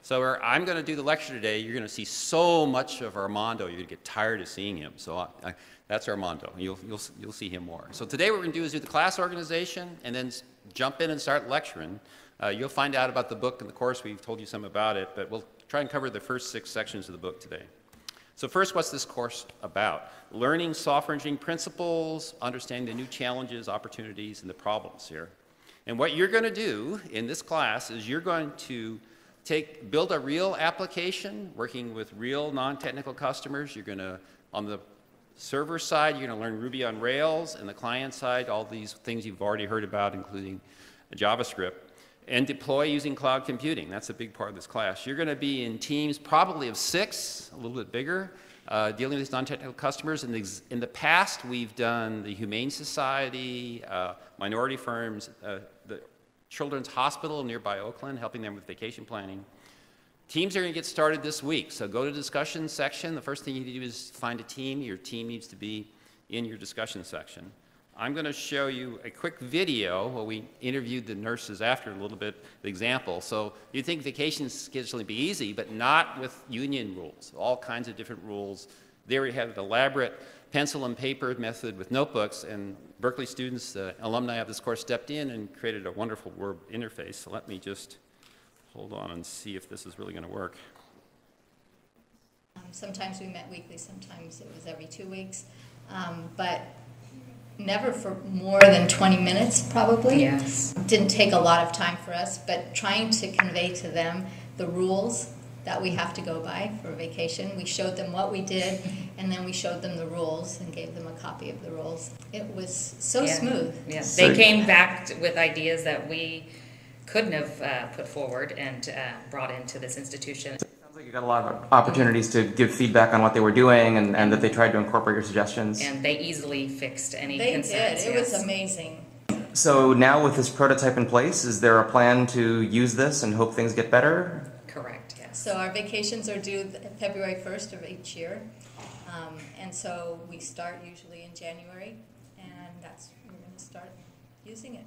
So I'm going to do the lecture today. You're going to see so much of Armando, you're going to get tired of seeing him. So that's Armando. You'll see him more. So today what we're going to do is do the class organization and then jump in and start lecturing. You'll find out about the book and the course. We've told you some about it, but we'll try and cover the first 6 sections of the book today. So first, what's this course about? Learning software engineering principles, understanding the new challenges, opportunities, and the problems here. And what you're going to do in this class is you're going to build a real application, working with real non-technical customers. You're going to, on the server side, you're going to learn Ruby on Rails, and the client side, all these things you've already heard about, including JavaScript, and deploy using cloud computing. That's a big part of this class. You're going to be in teams probably of 6, a little bit bigger, dealing with these non-technical customers. In the past, we've done the Humane Society, minority firms, the Children's Hospital nearby Oakland, helping them with vacation planning. Teams are going to get started this week, so go to the discussion section. The first thing you need to do is find a team. Your team needs to be in your discussion section. I'm going to show you a quick video where we interviewed the nurses after a little bit, the example. So you'd think vacation scheduling would be easy, but not with union rules, all kinds of different rules. There we have an elaborate pencil and paper method with notebooks, and Berkeley students, alumni of this course, stepped in and created a wonderful word interface. So let me just hold on and see if this is really going to work. Sometimes we met weekly, sometimes it was every 2 weeks, but never for more than 20 minutes, probably. Yes. Didn't take a lot of time for us, but trying to convey to them the rules that we have to go by for vacation. We showed them what we did, and then we showed them the rules and gave them a copy of the rules. It was so smooth. Yes, they came back with ideas that we couldn't have put forward and brought into this institution. Sounds like you got a lot of opportunities to give feedback on what they were doing, and that they tried to incorporate your suggestions. And they easily fixed any concerns. They did. It was amazing. So now with this prototype in place, is there a plan to use this and hope things get better? Correct, yes. So our vacations are due February 1st of each year. And so we start usually in January, and we're going to start using it.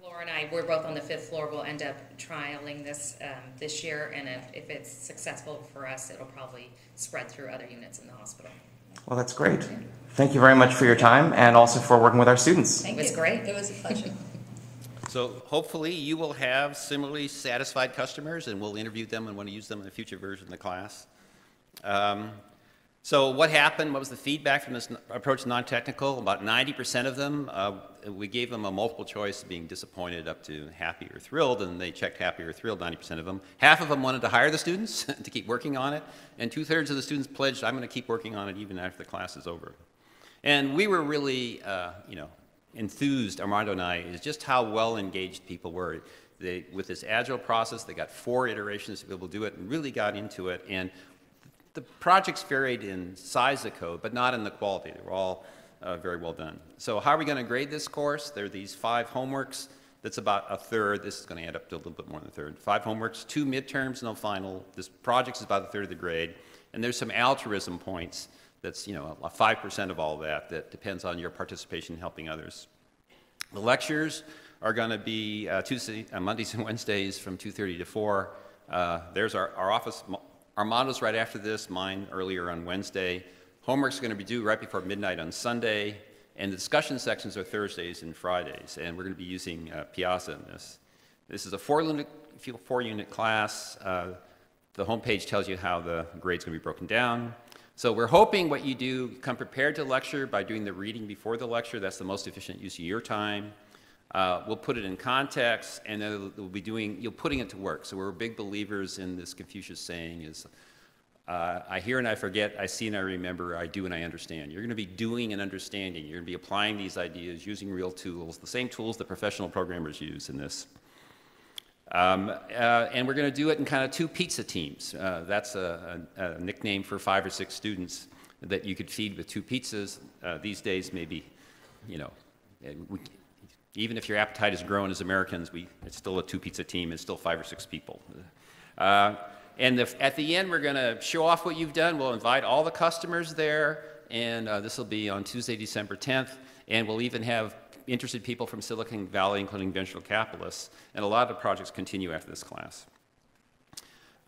Laura and I, we're both on the 5th floor. We'll end up trialing this this year, and if it's successful for us, it'll probably spread through other units in the hospital. Well, that's great. Thank you very much for your time, and also for working with our students. Thank you. It was great. It was a pleasure. So hopefully you will have similarly satisfied customers, and we'll interview them and want to use them in a future version of the class. So what happened? What was the feedback from this approach to non-technical? About 90% of them, we gave them a multiple choice of being disappointed up to happy or thrilled, and they checked happy or thrilled, 90% of them. Half of them wanted to hire the students to keep working on it, and 2/3 of the students pledged, I'm going to keep working on it even after the class is over. And we were really, enthused, Armando and I, is just how well engaged people were. With this agile process, they got 4 iterations to be able to do it and really got into it. And the projects varied in size of code, but not in the quality. They were all very well done. So how are we going to grade this course? There are these 5 homeworks. That's about a third. This is going to add up to a little bit more than a third. 5 homeworks, 2 midterms, no final. This project is about a third of the grade. And there's some altruism points. That's, 5% of all that depends on your participation in helping others. The lectures are going to be Mondays and Wednesdays from 2:30 to 4. There's our office. Armando's right after this, mine earlier on Wednesday. Homework's going to be due right before midnight on Sunday, and the discussion sections are Thursdays and Fridays, and we're going to be using Piazza in this. This is a 4-unit class. The homepage tells you how the grade's going to be broken down. So we're hoping what you do, come prepared to lecture by doing the reading before the lecture. That's the most efficient use of your time. We'll put it in context, and then you're putting it to work. So we're big believers in this Confucius saying is, I hear and I forget, I see and I remember, I do and I understand. You're going to be doing and understanding. You're going to be applying these ideas, using real tools, the same tools that professional programmers use in this. And we're going to do it in kind of 2 pizza teams. That's a nickname for 5 or 6 students that you could feed with 2 pizzas. These days, maybe, even if your appetite is growing as Americans, it's still a 2-pizza team. It's still 5 or 6 people. And at the end, we're going to show off what you've done. We'll invite all the customers there, and this will be on Tuesday, December 10th. And we'll even have interested people from Silicon Valley, including venture capitalists. And a lot of the projects continue after this class.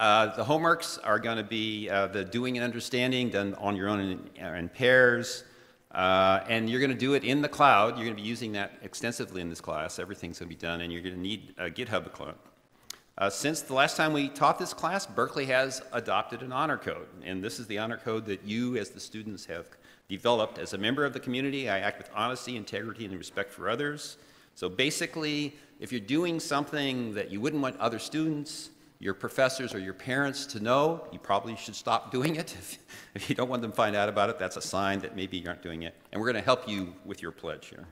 The homeworks are going to be the doing and understanding done on your own in pairs. And you're going to do it in the cloud. You're going to be using that extensively in this class. Everything's going to be done, and you're going to need a GitHub account. Since the last time we taught this class, Berkeley has adopted an honor code. And this is the honor code that you, as the students, have developed. As a member of the community, I act with honesty, integrity, and respect for others. So basically, if you're doing something that you wouldn't want other students, your professors, or your parents to know, you probably should stop doing it. If you don't want them to find out about it, that's a sign that maybe you aren't doing it. And we're going to help you with your pledge here.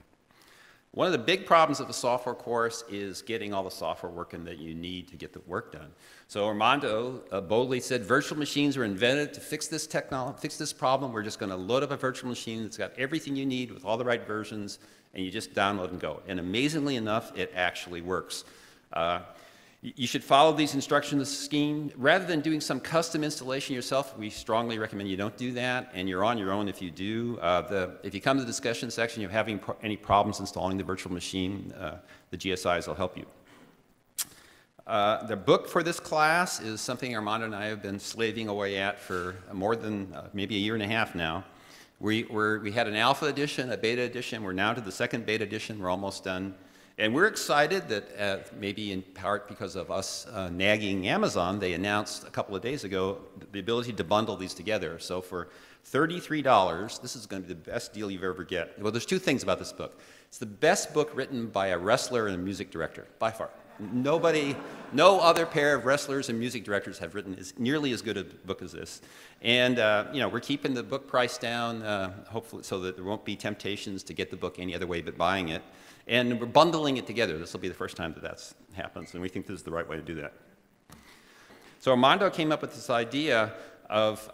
One of the big problems of a software course is getting all the software working that you need to get the work done. So Armando boldly said, virtual machines were invented to fix this problem. We're just going to load up a virtual machine that's got everything you need with all the right versions, and you just download and go. And amazingly enough, it actually works. You should follow these instructions scheme. Rather than doing some custom installation yourself, we strongly recommend you don't do that, and you're on your own if you do. If you come to the discussion section, you're having any problems installing the virtual machine, the GSIs will help you. The book for this class is something Armando and I have been slaving away at for more than maybe a year and a half now. We had an alpha edition, a beta edition. We're now to the second beta edition. We're almost done. And we're excited that maybe in part because of us nagging Amazon, they announced a couple of days ago the ability to bundle these together. So for $33, this is going to be the best deal you've ever get. Well, there's two things about this book. It's the best book written by a wrestler and a music director, by far. No other pair of wrestlers and music directors have written nearly as good a book as this. And you know, we're keeping the book price down, hopefully, so that there won't be temptations to get the book any other way but buying it. And we're bundling it together. This will be the first time that that happens, and we think this is the right way to do that. So Armando came up with this idea of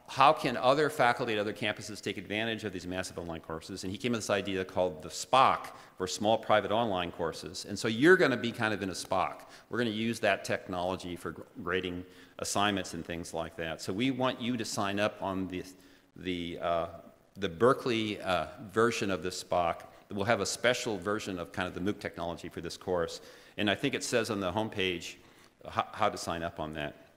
how can other faculty at other campuses take advantage of these massive online courses, and he came up with this idea called the SPOC, for small private online courses. And so you're going to be kind of in a SPOC. We're going to use that technology for grading assignments and things like that. So we want you to sign up on the Berkeley version of the SPOC. We'll have a special version of kind of the MOOC technology for this course. And I think it says on the homepage how to sign up on that.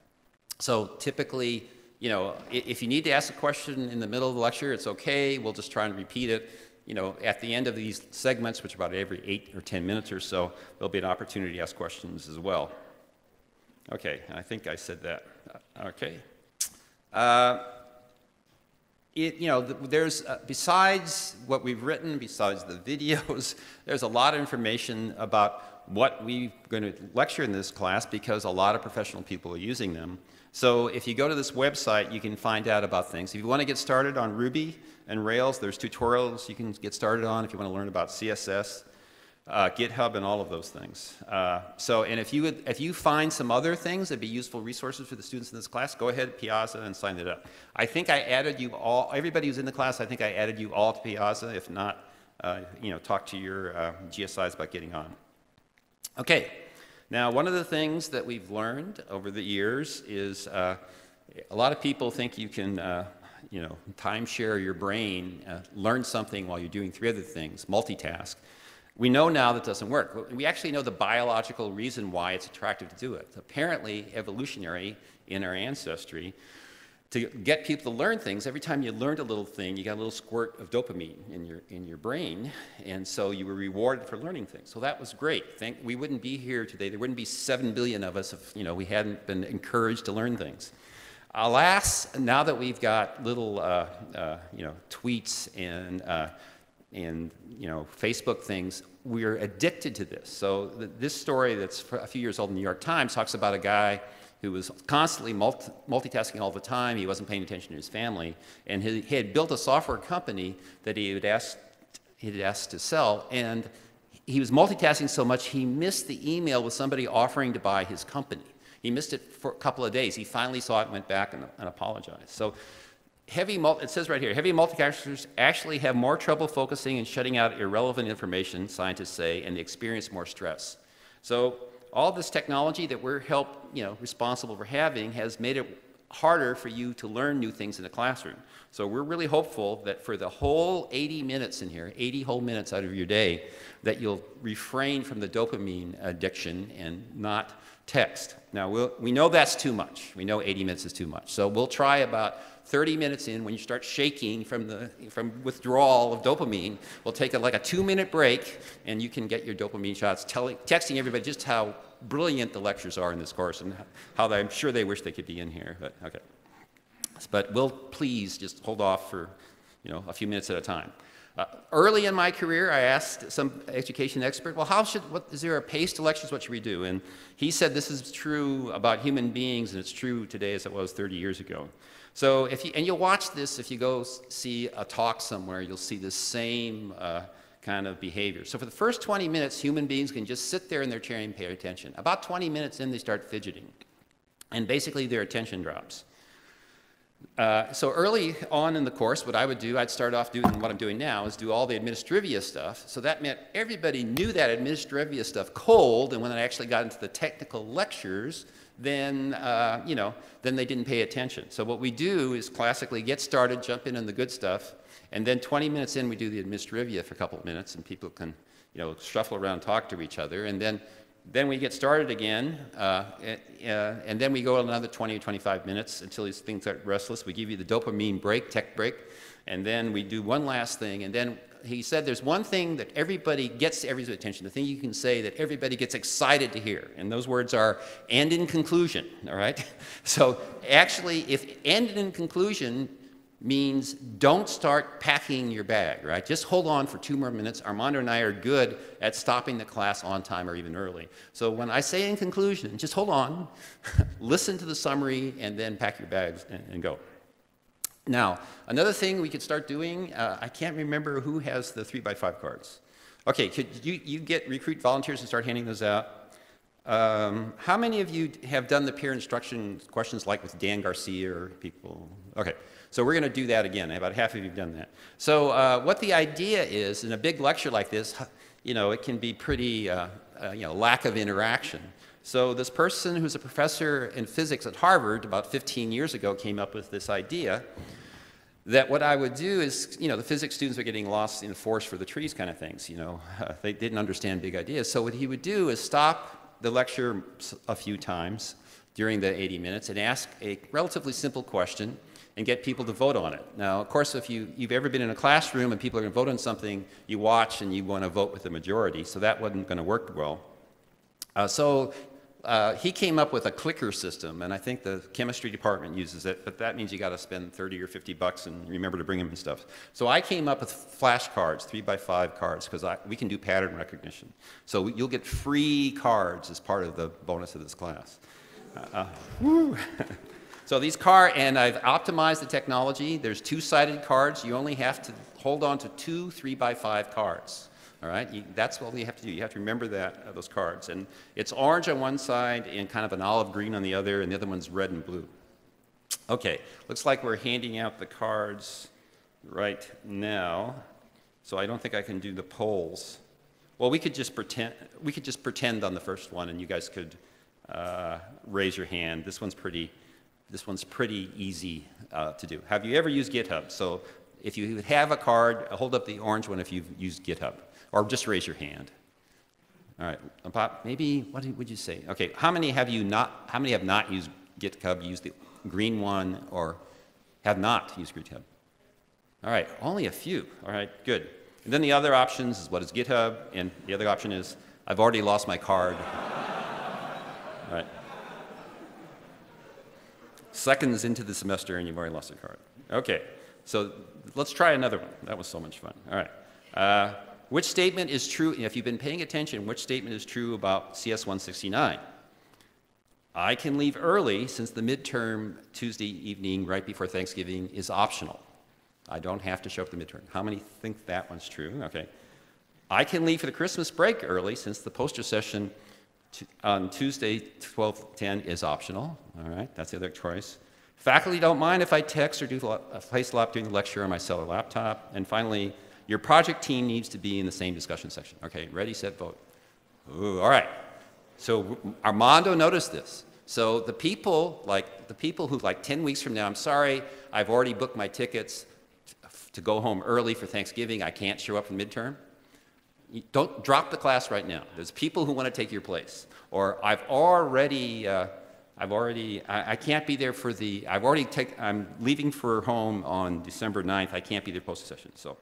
So typically, you know, if you need to ask a question in the middle of the lecture, it's okay. We'll just try and repeat it. You know, at the end of these segments, which are about every 8 or 10 minutes or so, there'll be an opportunity to ask questions as well. Okay, I think I said that. Okay. You know, there's, besides what we've written, besides the videos, there's a lot of information about what we're going to lecture in this class because a lot of professional people are using them. So if you go to this website, you can find out about things. If you want to get started on Ruby and Rails, there's tutorials you can get started on if you want to learn about CSS, GitHub, and all of those things. And if you find some other things that'd be useful resources for the students in this class, go ahead, Piazza, and sign it up. I think I added you all, everybody who's in the class, I think I added you all to Piazza. If not, you know, talk to your GSIs about getting on. Okay. Now, one of the things that we've learned over the years is a lot of people think you can, you know, timeshare your brain, learn something while you're doing 3 other things, multitask. We know now that doesn't work. We actually know the biological reason why it's attractive to do it. Apparently, evolutionary in our ancestry, to get people to learn things, every time you learned a little thing, you got a little squirt of dopamine in your brain, and so you were rewarded for learning things. So that was great. We wouldn't be here today. There wouldn't be 7 billion of us if, you know, we hadn't been encouraged to learn things. Alas, now that we've got little you know, tweets and you know, Facebook things, we're addicted to this. So this story that's a few years old in the New York Times talks about a guy who was constantly multitasking all the time. He wasn't paying attention to his family, and he had built a software company that he had asked to sell, and he was multitasking so much he missed the email with somebody offering to buy his company. He missed it for a couple of days. He finally saw it, went back and apologized. So it says right here, heavy multitaskers actually have more trouble focusing and shutting out irrelevant information, scientists say, and they experience more stress. So all this technology that we're responsible for having has made it harder for you to learn new things in the classroom. So we're really hopeful that for the whole 80 minutes in here, 80 whole minutes out of your day, that you'll refrain from the dopamine addiction and not text. Now, we know that's too much. We know 80 minutes is too much. So we'll try about 30 minutes in when you start shaking from withdrawal of dopamine. We'll take like a 2-minute break, and you can get your dopamine shots, texting everybody just how brilliant the lectures are in this course and how I'm sure they wish they could be in here. But, okay. But we'll please just hold off for a few minutes at a time. Early in my career, I asked some education expert, well, is there a pace to lectures? What should we do? And he said this is true about human beings, and it's true today as it was 30 years ago. So and you'll watch this if you go see a talk somewhere, you'll see the same kind of behavior. So for the first 20 minutes, human beings can just sit there in their chair and pay attention. About 20 minutes in, they start fidgeting. And basically, their attention drops. So early on in the course, what I would do, I'd start off doing what I'm doing now, is do all the administrivia stuff. So that meant everybody knew that administrivia stuff cold, and when I actually got into the technical lectures, then, then they didn't pay attention. So what we do is classically get started, jump in on the good stuff, and then 20 minutes in, we do the administrivia for a couple of minutes, and people can, shuffle around, talk to each other, and then we get started again, and then we go another 20 or 25 minutes until these things get restless. We give you the dopamine break, tech break, and then we do one last thing. And then he said there's one thing that everybody gets everybody's attention, the thing you can say that everybody gets excited to hear. And those words are, and in conclusion, all right? So actually, if end in conclusion means don't start packing your bag, right? Just hold on for 2 more minutes. Armando and I are good at stopping the class on time or even early. So when I say in conclusion, just hold on, listen to the summary, and then pack your bags and go. Now, another thing we could start doing, I can't remember who has the 3x5 cards. Okay, could you recruit volunteers and start handing those out? How many of you have done the peer instruction questions like with Dan Garcia or people? Okay. So we're going to do that again. About half of you have done that. So what the idea is, in a big lecture like this, it can be pretty, lack of interaction. So this person who's a professor in physics at Harvard about 15 years ago came up with this idea that what I would do is, the physics students are getting lost in the forest for the trees kind of things, they didn't understand big ideas. So what he would do is stop the lecture a few times during the 80 minutes and ask a relatively simple question and get people to vote on it. Now, of course, if you've ever been in a classroom and people are going to vote on something, you watch and you want to vote with the majority, so that wasn't going to work well. He came up with a clicker system, and I think the chemistry department uses it, but that means you got to spend 30 or 50 bucks and remember to bring them and stuff. So I came up with flashcards, 3x5 cards, because we can do pattern recognition. So you'll get free cards as part of the bonus of this class. So these cards, and I've optimized the technology. There's 2-sided cards. You only have to hold on to 2 3x5 cards. All right, that's what we have to do. You have to remember that, those cards. And it's orange on one side and kind of an olive green on the other, and the other one's red and blue. Okay, looks like we're handing out the cards right now. So I don't think I can do the polls. Well, we could just pretend on the first one, and you guys could raise your hand. This one's pretty easy to do. Have you ever used GitHub? So if you have a card, hold up the orange one if you've used GitHub, or just raise your hand. All right, Pop, maybe, what would you say? Okay, how many have not used GitHub, used the green one, or have not used GitHub? All right, only a few. All right, good. And then the other options is what is GitHub, and the other option is I've already lost my card. All right. Seconds into the semester and you've already lost your card. Okay, so let's try another one. That was so much fun. All right. Which statement is true, if you've been paying attention, which statement is true about CS169? I can leave early since the midterm Tuesday evening right before Thanksgiving is optional. I don't have to show up the midterm. How many think that one's true? Okay. I can leave for the Christmas break early since the poster session on Tuesday, 12:10 is optional. All right, that's the other choice. Faculty don't mind if I text or do a place lap during the lecture on my cell or laptop. And finally, your project team needs to be in the same discussion section. Okay, ready, set, vote. Ooh, all right. So Armando noticed this. So the people who 10 weeks from now, I'm sorry, I've already booked my tickets to go home early for Thanksgiving. I can't show up for midterm. Don't drop the class right now. There's people who want to take your place. Or I've already I've already, I can't be there for the, I'm leaving for home on December 9th. I can't be there post-session, so.